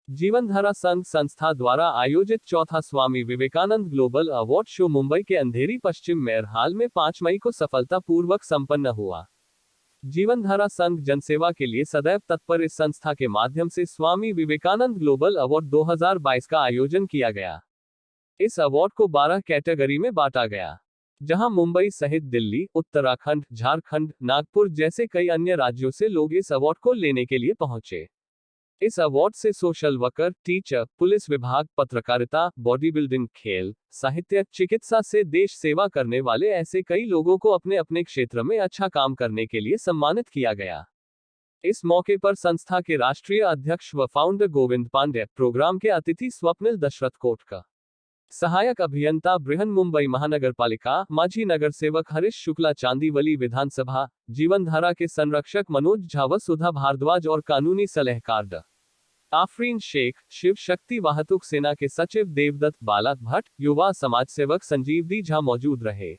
जीवनधारा संघ संस्था द्वारा आयोजित चौथा Swami Vivekananda global award show Mumbai के अंधेरी पश्चिम मेयर हाल में 5 मई को सफलतापूर्वक संपन्न हुआ। जीवनधारा संघ जनसेवा के लिए सदैव तत्पर इस संस्था के माध्यम से स्वामी विवेकानंद ग्लोबल अवार्ड 2022 का आयोजन किया गया। इस अवार्ड को 12 कैटेगरी में बांटा गया, जहां मुंबई सहित दिल्ली, उत्तराखंड, झारखंड, नागपुर जैसे कई अन्य राज्यों से लोग इस अवार्ड को लेने के लिए पहुंचे। इस अवार्ड से सोशल वर्कर, टीचर, पुलिस विभाग, पत्रकारिता, बॉडी बिल्डिंग, खेल, साहित्य, चिकित्सा से देश सेवा करने वाले ऐसे कई लोगों को अपने अपने क्षेत्र में अच्छा काम करने के लिए सम्मानित किया गया। इस मौके पर संस्था के राष्ट्रीय अध्यक्ष व फाउंडर गोविंद पांडे, प्रोग्राम के अतिथि स्वप्निल दशरथ कोटका, सहायक अभियंता बृहन मुंबई महानगरपालिका, माजी नगर सेवक हरीश शुक्ला, चांदीवली विधानसभा, जीवनधारा के संरक्षक मनोज झा व सुधा भारद्वाज और कानूनी सलाहकार डॉ. आफरीन शेख, शिव शक्ति वाहतुक सेना के सचिव देवदत्त बाला भट्ट, युवा समाज सेवक संजीव दी झा मौजूद रहे।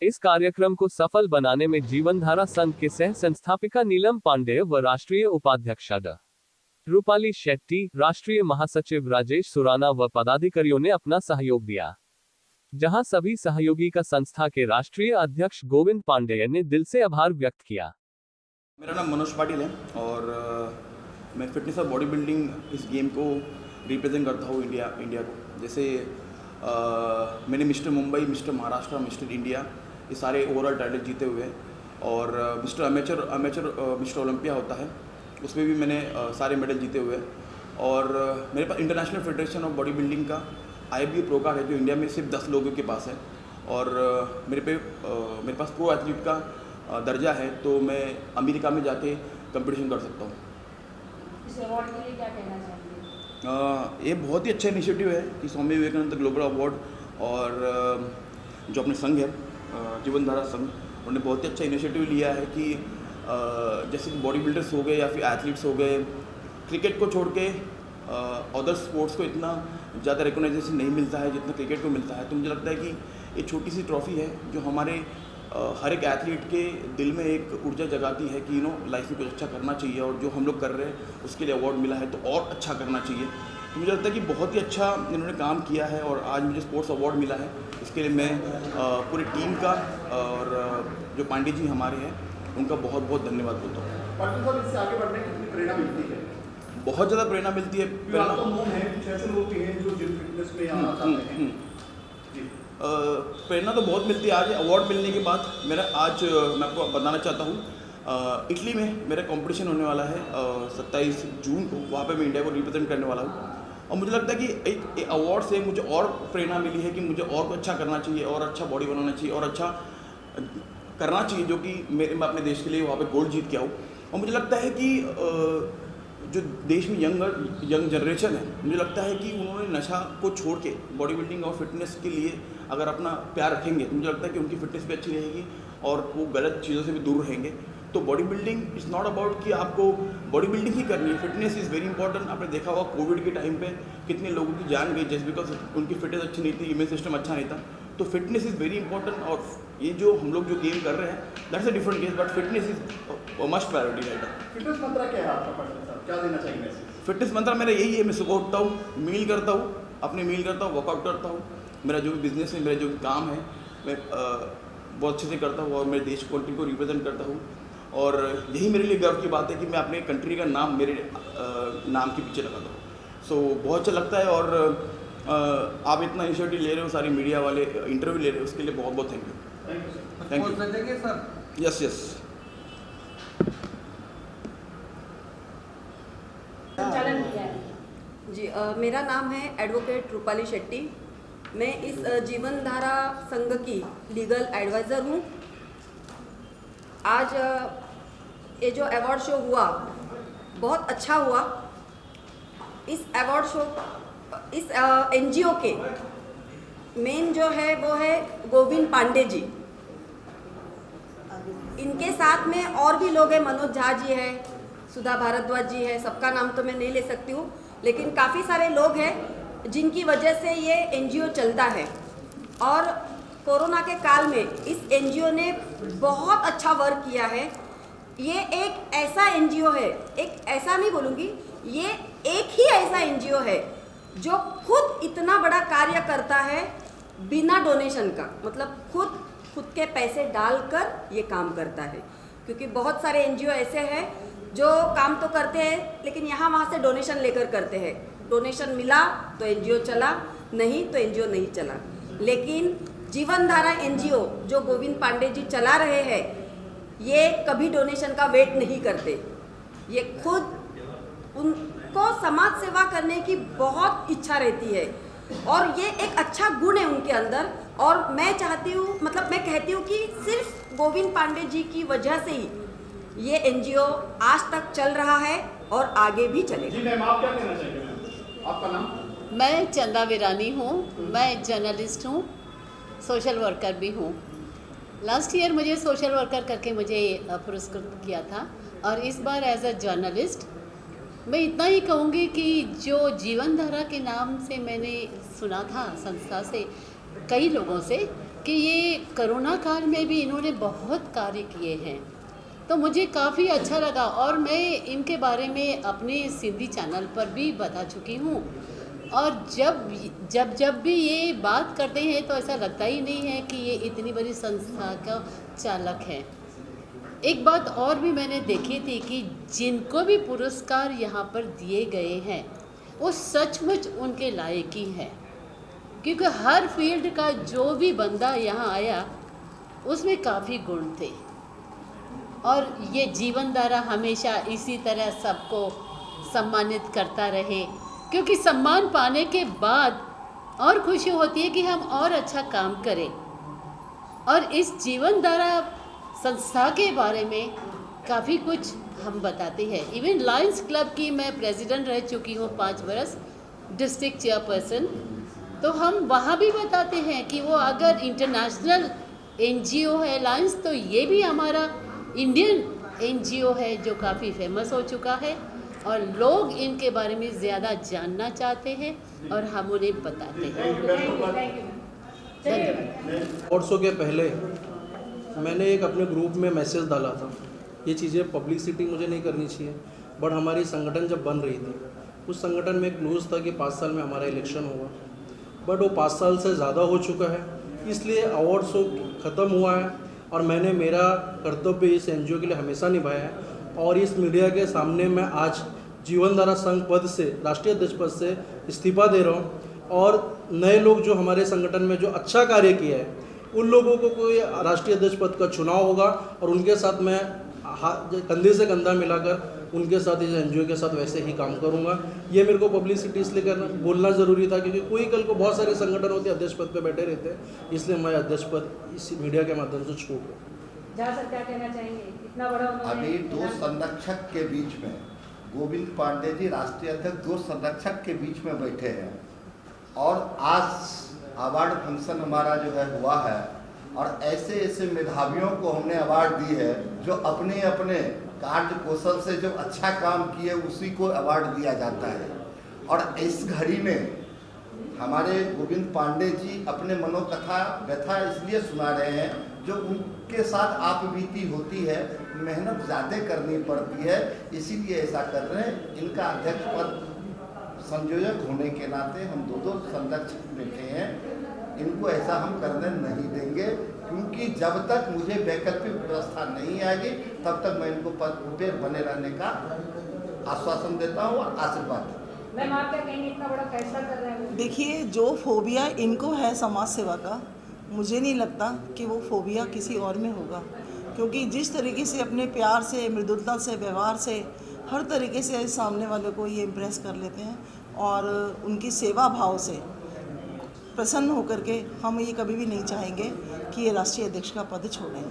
इस कार्यक्रम को सफल बनाने में जीवनधारा संघ के सह संस्थापिका नीलम पांडेय व राष्ट्रीय उपाध्यक्षा डॉ. रूपाली शेट्टी, राष्ट्रीय महासचिव राजेश सुराना व पदाधिकारियों ने अपना सहयोग दिया, जहां सभी सहयोगी का संस्था के राष्ट्रीय अध्यक्ष गोविंद पांडेय ने दिल से आभार व्यक्त किया। मेरा नाम मनोज पाटिल है और मैं फिटनेस और बॉडी बिल्डिंग इस गेम को रिप्रेजेंट करता हूँ इंडिया को। जैसे मैंने mister Mumbai, mister Maharashtra, mister India ये सारे ओवरऑल टाइटल जीते हुए हैं और मिस्टर अमेचर मिस्टर ओलंपिया होता है उसमें भी मैंने सारे मेडल जीते हुए हैं और मेरे पास international federation of body building का IFBB प्रो कार्ड है जो इंडिया में सिर्फ 10 लोगों के पास है और मेरे पास प्रो एथलीट का दर्जा है, तो मैं अमेरिका में जाके कंपटीशन कर सकता हूँ। इस अवार्ड के लिए क्या कहना चाहेंगे? ये बहुत ही अच्छा इनिशिएटिव है कि स्वामी विवेकानंद ग्लोबल अवार्ड और जो अपने संघ है जीवनधारा संघ, उन्होंने बहुत ही अच्छा इनिशिएटिव लिया है कि जैसे कि बॉडी बिल्डर्स हो गए या फिर एथलीट्स हो गए, क्रिकेट को छोड़ के अदर स्पोर्ट्स को इतना ज़्यादा रिकॉग्नाइजेशन नहीं मिलता है जितना क्रिकेट को मिलता है। तो मुझे लगता है कि ये छोटी सी ट्रॉफी है जो हमारे हर एक एथलीट के दिल में एक ऊर्जा जगाती है कि लाइफ में कुछ अच्छा करना चाहिए और जो हम लोग कर रहे हैं उसके लिए अवार्ड मिला है तो और अच्छा करना चाहिए। तो मुझे लगता है कि बहुत ही अच्छा इन्होंने काम किया है और आज मुझे स्पोर्ट्स अवार्ड मिला है। इसके लिए मैं पूरी टीम का और जो पांडे जी हमारे हैं उनका बहुत बहुत धन्यवाद बोलता हूँ। इससे आगे बढ़ने की कितनी प्रेरणा मिलती है? बहुत ज़्यादा प्रेरणा मिलती है। ऐसे लोग हैं जो जिम फिटनेस में आना चाहते हैं। प्रेरणा तो बहुत मिलती है। आज अवार्ड मिलने के बाद मैं आपको बताना चाहता हूँ, इटली में मेरा कंपटीशन होने वाला है 27 जून को। वहाँ पे मैं इंडिया को रिप्रेजेंट करने वाला हूँ और मुझे लगता है कि एक अवार्ड से मुझे और प्रेरणा मिली है कि मुझे और कुछ अच्छा करना चाहिए और अच्छा बॉडी बनाना चाहिए और अच्छा करना चाहिए, जो कि मैं अपने देश के लिए वहाँ पे गोल्ड जीत के आऊँ। और मुझे लगता है कि जो देश में यंग जनरेशन है, मुझे लगता है कि उन्होंने नशा को छोड़ के बॉडी बिल्डिंग और फिटनेस के लिए अगर अपना प्यार रखेंगे तो मुझे लगता है कि उनकी फिटनेस भी अच्छी रहेगी और वो गलत चीज़ों से भी दूर रहेंगे। तो body building is not about कि आपको बॉडी बिल्डिंग ही करनी है, फिटनेस इज़ वेरी इंपॉर्टेंट। आपने देखा होगा कोविड के टाइम पे कितने लोगों की जान गई जस्ट बिकॉज उनकी फिटनेस अच्छी नहीं थी, इम्यून सिस्टम अच्छा नहीं था। तो फिटनेस इज़ वेरी इंपॉर्टेंट और ये जो हम लोग जो गेम कर रहे हैं that's a different case, but fitness is must priority right. Fitness मंत्र क्या है आपका? क्या देना चाहिए? फिटनेस मंत्र मेरा यही है, मैं सुबह उठता हूँ, मील करता हूँ, वर्कआउट करता हूँ, मेरा जो भी बिजनेस है, मेरा जो भी काम है मैं बहुत अच्छे से करता हूँ और मेरे देश कंट्री को रिप्रेजेंट करता हूँ। और यही मेरे लिए गर्व की बात है कि मैं अपने कंट्री का नाम मेरे नाम के पीछे लगाता हूँ। सो बहुत अच्छा लगता है और आप इतना इनिशिएटिव ले रहे हो, सारी मीडिया वाले इंटरव्यू ले रहे हो, उसके लिए बहुत बहुत थैंक यू। यस संचालन किया है जी। मेरा नाम है एडवोकेट रूपाली शेट्टी। मैं इस जीवनधारा संघ की लीगल एडवाइज़र हूँ। आज ये जो अवार्ड शो हुआ बहुत अच्छा हुआ। इस अवार्ड शो इस NGO के मेन जो है वो है गोविंद पांडे जी। इनके साथ में और भी लोग हैं, मनोज झा जी है, सुधा भारद्वाज जी है, सबका नाम तो मैं नहीं ले सकती हूँ, लेकिन काफ़ी सारे लोग हैं जिनकी वजह से ये NGO चलता है। और कोरोना के काल में इस NGO ने बहुत अच्छा वर्क किया है। ये एक ऐसा NGO है, एक ऐसा नहीं बोलूँगी, ये एक ही ऐसा एनजीओ है जो खुद इतना बड़ा कार्य करता है बिना डोनेशन का, मतलब खुद के पैसे डालकर ये काम करता है। क्योंकि बहुत सारे एनजीओ ऐसे हैं जो काम तो करते हैं लेकिन यहाँ वहाँ से डोनेशन लेकर करते हैं। डोनेशन मिला तो एनजीओ चला, नहीं तो एनजीओ नहीं चला। लेकिन जीवन धारा एनजीओ जो गोविंद पांडे जी चला रहे हैं, ये कभी डोनेशन का वेट नहीं करते। ये खुद उनको समाज सेवा करने की बहुत इच्छा रहती है और ये एक अच्छा गुण है उनके अंदर। और मैं चाहती हूँ, मतलब मैं कहती हूँ कि सिर्फ गोविंद पांडे जी की वजह से ही ये एनजीओ आज तक चल रहा है और आगे भी चलेगा। जी मैम, आप क्या कहना चाहेंगे मैम? आपका नाम? मैं चंदा वीरानी हूँ, मैं जर्नलिस्ट हूँ, सोशल वर्कर भी हूँ। लास्ट ईयर मुझे सोशल वर्कर करके मुझे पुरस्कृत किया था और इस बार एज अ जर्नलिस्ट मैं इतना ही कहूँगी कि जो जीवन धारा के नाम से मैंने सुना था संस्था से कई लोगों से कि ये कोरोना काल में भी इन्होंने बहुत कार्य किए हैं, तो मुझे काफ़ी अच्छा लगा और मैं इनके बारे में अपने सिंधी चैनल पर भी बता चुकी हूँ। और जब भी ये बात करते हैं तो ऐसा लगता ही नहीं है कि ये इतनी बड़ी संस्था का चालक है। एक बात और भी मैंने देखी थी कि जिनको भी पुरस्कार यहाँ पर दिए गए हैं वो सचमुच उनके लायक ही है, क्योंकि हर फील्ड का जो भी बंदा यहाँ आया उसमें काफ़ी गुण थे। और ये जीवन धारा हमेशा इसी तरह सबको सम्मानित करता रहे, क्योंकि सम्मान पाने के बाद और खुशी होती है कि हम और अच्छा काम करें। और इस जीवन धारा संस्था के बारे में काफ़ी कुछ हम बताते हैं। इवन लायंस क्लब की मैं प्रेसिडेंट रह चुकी हूँ 5 बरस, डिस्ट्रिक्ट चेयरपर्सन, तो हम वहाँ भी बताते हैं कि वो अगर इंटरनेशनल एनजीओ है लायंस, तो ये भी हमारा इंडियन एनजीओ है जो काफ़ी फेमस हो चुका है और लोग इनके बारे में ज़्यादा जानना चाहते हैं और हम उन्हें बताते हैं। धन्यवाद। वर्षों के पहले मैंने एक अपने ग्रुप में मैसेज डाला था, ये चीज़ें पब्लिसिटी मुझे नहीं करनी चाहिए, बट हमारी संगठन जब बन रही थी उस संगठन में एक क्लूज था कि 5 साल में हमारा इलेक्शन होगा, बट वो 5 साल से ज़्यादा हो चुका है, इसलिए अवार्ड शो ख़त्म हुआ है और मैंने मेरा कर्तव्य इस एनजीओ के लिए हमेशा निभाया है। और इस मीडिया के सामने मैं आज जीवन धारा संघ पद से, राष्ट्रीय अध्यक्ष पद से इस्तीफा दे रहा हूँ और नए लोग जो हमारे संगठन में जो अच्छा कार्य किया है उन लोगों को कोई राष्ट्रीय अध्यक्ष पद का चुनाव होगा और उनके साथ मैं कंधे से कंधा मिलाकर उनके साथ इस एनजीओ के साथ वैसे ही काम करूंगा। ये मेरे को पब्लिसिटी इसलिए करना बोलना ज़रूरी था क्योंकि कोई कल को बहुत सारे संगठन होते हैं अध्यक्ष पद पे बैठे रहते हैं, इसलिए मैं अध्यक्ष पद इस मीडिया के माध्यम से छोड़ रहा हूँ। जहाँ सर क्या कहना चाहेंगे, इतना बड़ा उन्होंने अभी 2 संरक्षक के बीच में गोविंद पांडे जी राष्ट्रीय अध्यक्ष 2 संरक्षक के बीच में बैठे हैं और आज अवार्ड फंक्शन हमारा जो है हुआ है और ऐसे ऐसे मेधावियों को हमने अवार्ड दी है जो अपने अपने कार्य कौशल से जो अच्छा काम किए उसी को अवार्ड दिया जाता है। और इस घड़ी में हमारे गोविंद पांडे जी अपने मनोकथा व्यथा इसलिए सुना रहे हैं जो उनके साथ आप बीती होती है, मेहनत ज़्यादा करनी पड़ती है, इसीलिए ऐसा कर रहे हैं। इनका अध्यक्ष पद संयोजक होने के नाते हम 2 संरक्षक बैठे हैं, इनको ऐसा हम करने नहीं देंगे क्योंकि जब तक मुझे वैकल्पिक व्यवस्था नहीं आएगी तब तक मैं इनको पद पे बने रहने का आश्वासन देता हूँ और आशीर्वाद। मैम आप क्या कहेंगे, इतना बड़ा फैसला कर रहे हैं? देखिए, जो फोबिया इनको है समाज सेवा का, मुझे नहीं लगता कि वो फोबिया किसी और में होगा, क्योंकि जिस तरीके से अपने प्यार से, मृदुलता से, व्यवहार से, हर तरीके से सामने वाले को ये इम्प्रेस कर लेते हैं और उनकी सेवा भाव से प्रसन्न होकर के हम ये कभी भी नहीं चाहेंगे कि ये राष्ट्रीय अध्यक्ष का पद छोड़ें।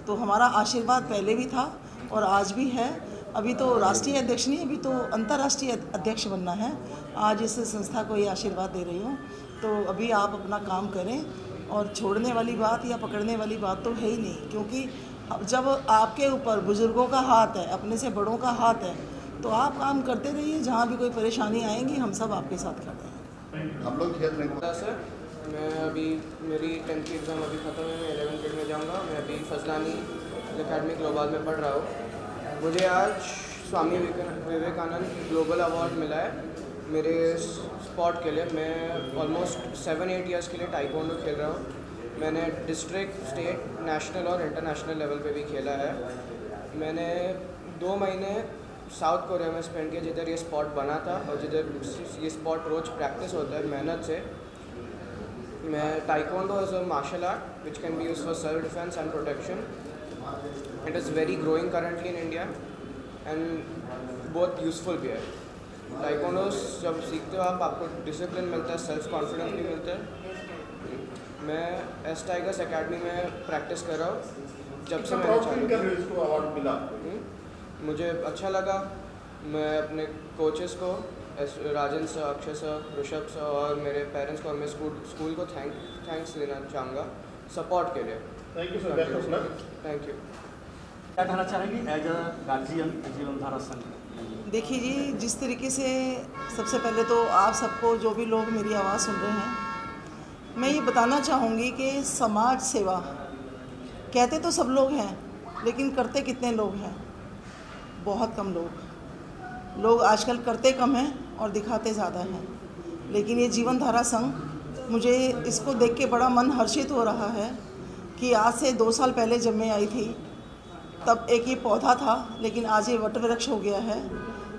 तो हमारा आशीर्वाद पहले भी था और आज भी है। अभी तो राष्ट्रीय अध्यक्ष नहीं, अभी तो अंतर्राष्ट्रीय अध्यक्ष बनना है। आज इस संस्था को ये आशीर्वाद दे रही हूँ। तो अभी आप अपना काम करें और छोड़ने वाली बात या पकड़ने वाली बात तो है ही नहीं, क्योंकि जब आपके ऊपर बुज़ुर्गों का हाथ है, अपने से बड़ों का हाथ है, तो आप काम करते रहिए। जहाँ भी कोई परेशानी आएंगी हम सब आपके साथ खड़े हैं। हम लोग खेल रहे सर, मैं अभी मेरी 10th की एग्ज़ाम अभी ख़त्म है, मैं 11th ग्रेड में जाऊंगा। मैं अभी फजलानी एकेडमी ग्लोबल में पढ़ रहा हूँ। मुझे आज स्वामी विवेकानंद ग्लोबल अवार्ड मिला है मेरे स्पोर्ट के लिए। मैं ऑलमोस्ट 7-8 ईयर्स के लिए टाइकोंडो खेल रहा हूँ। मैंने डिस्ट्रिक्ट, स्टेट, नेशनल और इंटरनेशनल लेवल पे भी खेला है। मैंने 2 महीने साउथ कोरिया में स्पेंड किया जिधर ये स्पोर्ट बना था और जिधर ये स्पोर्ट रोज प्रैक्टिस होता है मेहनत से। मैं taekwondo is a martial art which can be use for self defence and protection. It is very growing currently in India and बहुत यूज़फुल भी है। टाइकोंडो जब सीखते हो आप, आपको डिसिप्लिन मिलता है, सेल्फ कॉन्फिडेंस भी मिलता है। मैं एस टाइगर्स एकेडमी में प्रैक्टिस कर रहा हूँ जब से मैंने चालू किया। अवार्ड मिला मुझे अच्छा लगा। मैं अपने कोचेस को Rajan sir, Akshay sir, Rishabh sir और मेरे पेरेंट्स को और मेरे स्कूल को थैंक्स देना चाहूँगा सपोर्ट के लिए। Thank you sir, best of luck. Thank you. क्या कहना चाहेंगी एज अ गार्जियन जीवनधारा संघ? देखिए जी, जिस तरीके से सबसे पहले तो आप सबको, जो भी लोग मेरी आवाज़ सुन रहे हैं, मैं ये बताना चाहूँगी कि समाज सेवा कहते तो सब लोग हैं, लेकिन करते कितने लोग हैं? बहुत कम लोग आजकल करते कम हैं और दिखाते ज़्यादा हैं। लेकिन ये जीवनधारा संघ, मुझे इसको देख के बड़ा मन हर्षित हो रहा है कि आज से 2 साल पहले जब मैं आई थी तब एक ये पौधा था, लेकिन आज ये वट वृक्ष हो गया है।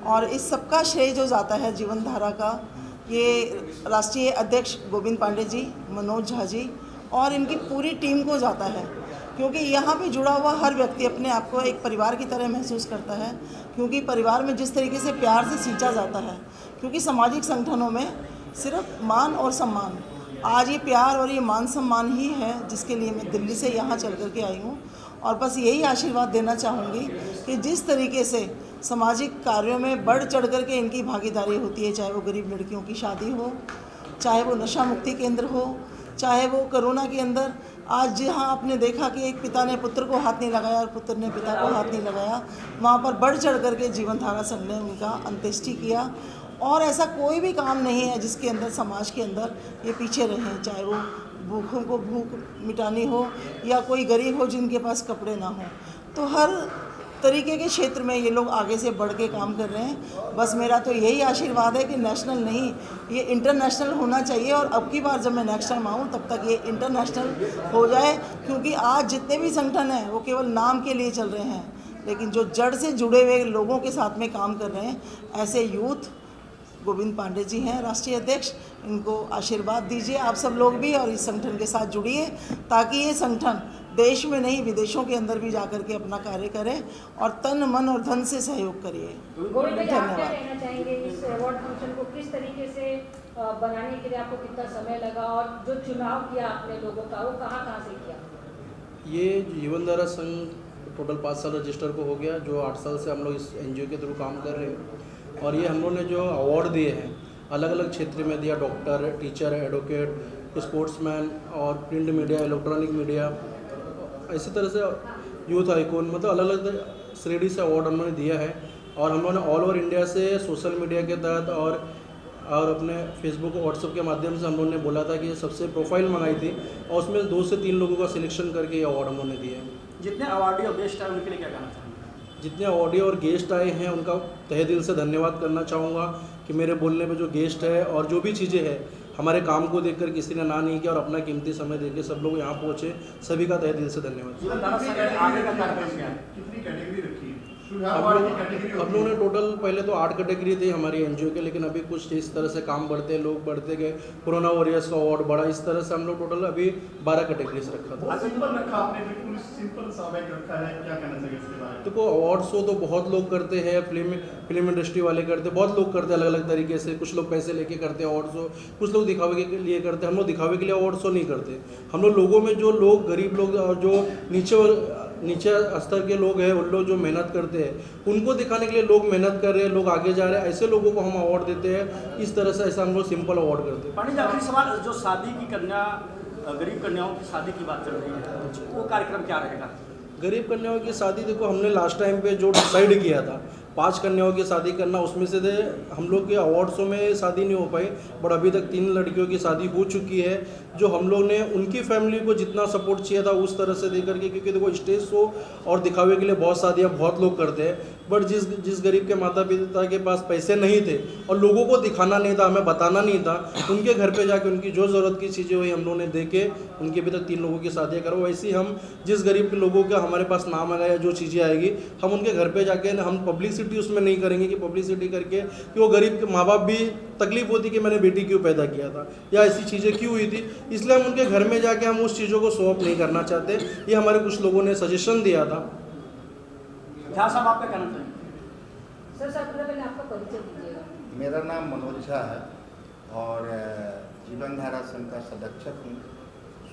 और इस सब का श्रेय जो जाता है जीवनधारा का, ये राष्ट्रीय अध्यक्ष गोविंद पांडे जी, मनोज झा जी और इनकी पूरी टीम को जाता है, क्योंकि यहाँ पे जुड़ा हुआ हर व्यक्ति अपने आप को एक परिवार की तरह महसूस करता है। क्योंकि परिवार में जिस तरीके से प्यार से सींचा जाता है, क्योंकि सामाजिक संगठनों में सिर्फ मान और सम्मान, आज ये प्यार और ये मान सम्मान ही है जिसके लिए मैं दिल्ली से यहाँ चल कर के आई हूँ। और बस यही आशीर्वाद देना चाहूँगी कि जिस तरीके से सामाजिक कार्यों में बढ़ चढ़ कर के इनकी भागीदारी होती है, चाहे वो गरीब लड़कियों की शादी हो, चाहे वो नशा मुक्ति केंद्र हो, चाहे वो कोरोना के अंदर आज जहाँ आपने देखा कि एक पिता ने पुत्र को हाथ नहीं लगाया और पुत्र ने पिता को हाथ नहीं लगाया, वहाँ पर बढ़ चढ़ कर के जीवनधारा संघ ने उनका अंत्येष्टि किया। और ऐसा कोई भी काम नहीं है जिसके अंदर समाज के अंदर ये पीछे रहें, चाहे वो भूखों को भूख मिटानी हो या कोई गरीब हो जिनके पास कपड़े ना हो। तो हर तरीके के क्षेत्र में ये लोग आगे से बढ़ के काम कर रहे हैं। बस मेरा तो यही आशीर्वाद है कि नेशनल नहीं, ये इंटरनेशनल होना चाहिए। और अब की बार जब मैं नेक्स्ट टाइम आऊँ तब तक ये इंटरनेशनल हो जाए, क्योंकि आज जितने भी संगठन हैं वो केवल नाम के लिए चल रहे हैं, लेकिन जो जड़ से जुड़े हुए लोगों के साथ में काम कर रहे हैं, ऐसे यूथ गोविंद पांडे जी हैं राष्ट्रीय अध्यक्ष, इनको आशीर्वाद दीजिए आप सब लोग भी और इस संगठन के साथ जुड़िए, ताकि ये संगठन देश में नहीं विदेशों के अंदर भी जाकर के अपना कार्य करे और तन मन और धन से सहयोग करिए। धन्यवाद। कहना चाहेंगे इस अवार्ड फंक्शन को किस तरीके से बनाने के लिए आपको कितना समय लगा और जो चुनाव किया आपने लोगों का वो कहाँ से किया? ये जीवनधारा संघ टोटल 5 साल रजिस्टर को हो गया, जो 8 साल से हम लोग इस NGO के थ्रू काम कर रहे हैं। और ये हम लोग ने जो अवार्ड दिए हैं अलग अलग क्षेत्र में दिया, डॉक्टर, टीचर, एडवोकेट, स्पोर्ट्समैन और प्रिंट मीडिया, इलेक्ट्रॉनिक मीडिया, इसी तरह से यूथ आइकॉन, मतलब अलग अलग श्रेणी से अवार्ड हम लोगों ने दिया है। और हम लोगों ने ऑल ओवर इंडिया से सोशल मीडिया के तहत और अपने फेसबुक और व्हाट्सएप के माध्यम से हम लोगों ने बोला था कि सबसे प्रोफाइल मंगाई थी और उसमें 2 से 3 लोगों का सिलेक्शन करके ये अवार्ड हम लोगों ने दिया है। जितने अवार्डी और गेस्ट आए उनके लिए क्या कहना चाहेंगे? जितने ऑडियो और गेस्ट आए हैं उनका तहे दिल से धन्यवाद करना चाहूँगा कि मेरे बोलने पे जो गेस्ट है और जो भी चीज़ें हैं, हमारे काम को देखकर किसी ने ना नहीं किया और अपना कीमती समय देकर सब लोग यहाँ पहुँचे, सभी का तहे दिल से धन्यवाद। आगे का कार्यक्रम क्या है? कितनी कैटेगरी रखी है? हम लोगों ने टोटल पहले तो 8 कैटेगरी थी हमारी NGO के, लेकिन अभी कुछ इस तरह से काम बढ़ते लोग बढ़ते गए, कोरोना वॉरियर्स का अवार्ड बढ़ा, इस तरह से हम लोग टोटल अभी 12 कैटेगरी से रखा था। सिंपल रखा आपने, बिल्कुल सिंपल सा बैग रखा है, क्या कहना चाहिए इसके बारे में? देखो, अवार्ड शो तो बहुत लोग करते हैं, फिल्म इंडस्ट्री वाले करते, बहुत लोग करते हैं अलग अलग तरीके से। कुछ लोग पैसे लेके करते हैं अवार्ड शो, कुछ लोग दिखावे के लिए करते हैं। हम लोग दिखावे के लिए अवार्ड शो नहीं करते। हम लोग लोगों में जो लोग गरीब लोग और जो नीचे स्तर के लोग हैं, उन लोग जो मेहनत करते हैं उनको दिखाने के लिए लोग मेहनत कर रहे हैं, लोग आगे जा रहे हैं, ऐसे लोगों को हम अवार्ड देते हैं। इस तरह से ऐसा हम लोग सिंपल अवार्ड करते हैं। पांडे जी, आखिरी सवाल, जो शादी की कन्या, गरीब कन्याओं की शादी की बात चल रही है, वो कार्यक्रम क्या रहेगा? गरीब कन्याओं की शादी, देखो हमने लास्ट टाइम पे जो डिसाइड किया था 5 कन्याओं की शादी करना, उसमें से हम लोग के अवार्ड शो में शादी नहीं हो पाई, बट अभी तक 3 लड़कियों की शादी हो चुकी है, जो हम लोग ने उनकी फैमिली को जितना सपोर्ट चाहिए था उस तरह से दे करके, क्योंकि देखो स्टेज शो और दिखावे के लिए बहुत शादियाँ बहुत लोग करते हैं, बट जिस गरीब के माता पिता के पास पैसे नहीं थे और लोगों को दिखाना नहीं था, हमें बताना नहीं था, उनके घर पे जाके उनकी जो ज़रूरत की चीज़ें हुई हम लोगों ने दे के उनके अभी तक 3 लोगों की शादियाँ करो। वैसे ही हम जिस गरीब के लोगों का हमारे पास नाम आएगा या जो चीज़ें आएगी हम उनके घर पे जाके हम पब्लिसिटी उसमें नहीं करेंगे कि पब्लिसिटी करके कि वो गरीब के माँ बाप भी तकलीफ होती कि मैंने बेटी क्यों पैदा किया था या ऐसी चीज़ें क्यों हुई थी, इसलिए हम उनके घर में जाके हम उस चीज़ों को शो ऑफ नहीं करना चाहते। ये हमारे कुछ लोगों ने सजेशन दिया था। झा साहब आप क्या कहना चाहेंगे? सर सबसे पहले आपका परिचय दीजिएगा। मेरा नाम मनोज झा है और जीवन धारा संघ का सदस्यक हूँ।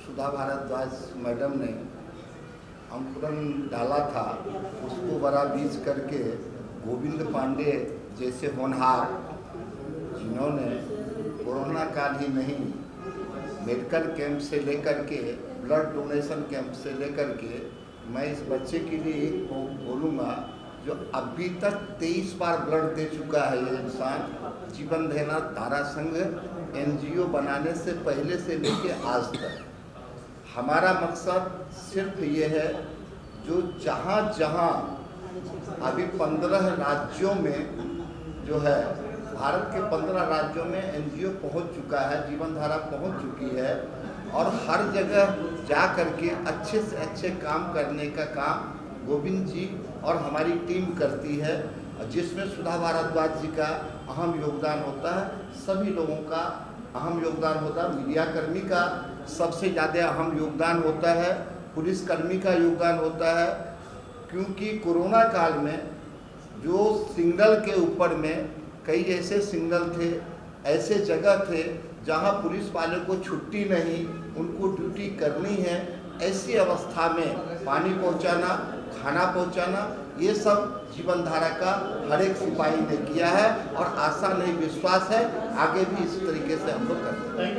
सुधा भारद्वाज मैडम ने अंकुरन डाला था, उसको बड़ा बीज करके गोविंद पांडे जैसे होनहार जिन्होंने कोरोना काल ही नहीं मेडिकल कैंप से लेकर के ब्लड डोनेशन कैंप से लेकर के मैं इस बच्चे के लिए एक बोलूँगा जो अभी तक 23 बार ब्लड दे चुका है। ये इंसान जीवन धारा संघ NGO बनाने से पहले से लेके आज तक हमारा मकसद सिर्फ ये है जो जहाँ जहाँ अभी 15 राज्यों में जो है भारत के 15 राज्यों में NGO पहुँच चुका है, जीवन धारा पहुँच चुकी है और हर जगह जा करके अच्छे से अच्छे काम करने का काम गोविंद जी और हमारी टीम करती है, जिसमें सुधा भारद्वाज जी का अहम योगदान होता है, सभी लोगों का अहम योगदान होता है, मीडिया कर्मी का सबसे ज़्यादा अहम योगदान होता है, पुलिसकर्मी का योगदान होता है, क्योंकि कोरोना काल में जो सिग्नल के ऊपर में कई ऐसे सिग्नल थे, ऐसे जगह थे जहां पुलिस वालों को छुट्टी नहीं, उनको ड्यूटी करनी है, ऐसी अवस्था में पानी पहुंचाना, खाना पहुंचाना, ये सब जीवन धारा का हर एक सिपाही ने किया है और आशा नहीं विश्वास है आगे भी इस तरीके से हम लोग करते हैं।